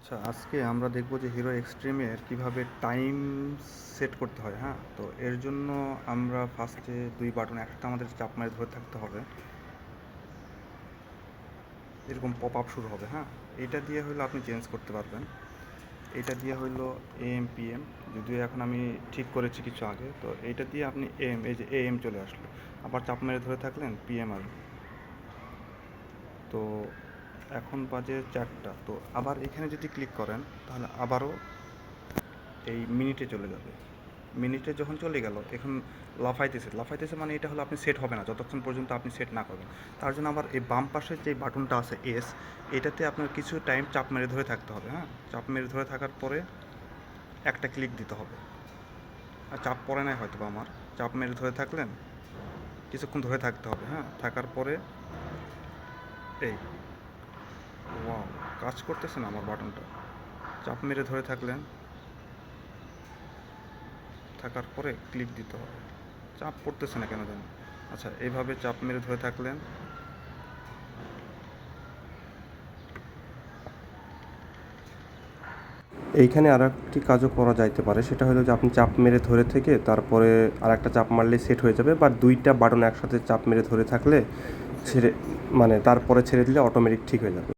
আচ্ছা, আজকে আমরা দেখব যে হিরো এক্সট্রিমের কিভাবে টাইম সেট করতে হয়। হ্যাঁ, তো এর জন্য আমরা ফার্স্টে দুই বাটন একসাথে আমাদের চাপ মেরে ধরে থাকতে হবে। এরকম পপ আপ শুরু হবে। হ্যাঁ, এটা দিয়ে হইলো আপনি চেঞ্জ করতে পারবেন। এটা দিয়ে হইলো এএম পিএম, যদিও এখন আমি ঠিক করেছি কিছু আগে। তো এইটা দিয়ে আপনি এম, এই যে এএম চলে আসলো, আবার চাপ মেরে ধরে থাকলেন পিএম আসবে। তো এখন বাজে 4টা। তো আবার এখানে যদি ক্লিক করেন তাহলে আবারও এই মিনিটে চলে যাবে। মিনিটে যখন চলে গেল, এখন লাফাইতেছে লাফাইতেছে, মানে এটা হলো আপনি সেট হবে না যতক্ষণ পর্যন্ত আপনি সেট না করবেন। তার জন্য আবার এই বাম পাশের যে বাটনটা আছে এস, এটাতে আপনার কিছু টাইম চাপ মেরে ধরে থাকতে হবে। হ্যাঁ, চাপ মেরে ধরে থাকার পরে একটা ক্লিক দিতে হবে। আর চাপ পড়ে নাই হয়তো বা আমার, চাপ মেরে ধরে থাকলেন, কিছুক্ষণ ধরে থাকতে হবে। হ্যাঁ, থাকার পরে এই ওয়াও, কাজ করতেছে না আমার বাটনটা। চাপ মেরে ধরে থাকলেন, থাকার পরে ক্লিক দিতে হবে। চাপ পড়তেছে না কেন জানি। আচ্ছা, এইভাবে চাপ মেরে ধরে থাকলেন। এইখানে আর একটি কাজও করা যাইতে পারে, সেটা হলো যে আপনি চাপ মেরে ধরে থেকে তারপরে আর একটা চাপ মারলেই সেট হয়ে যাবে, বা দুইটা বাটন একসাথে চাপ মেরে ধরে থাকলে ছেড়ে, মানে তারপরে ছেড়ে দিলে অটোমেটিক ঠিক হয়ে যাবে।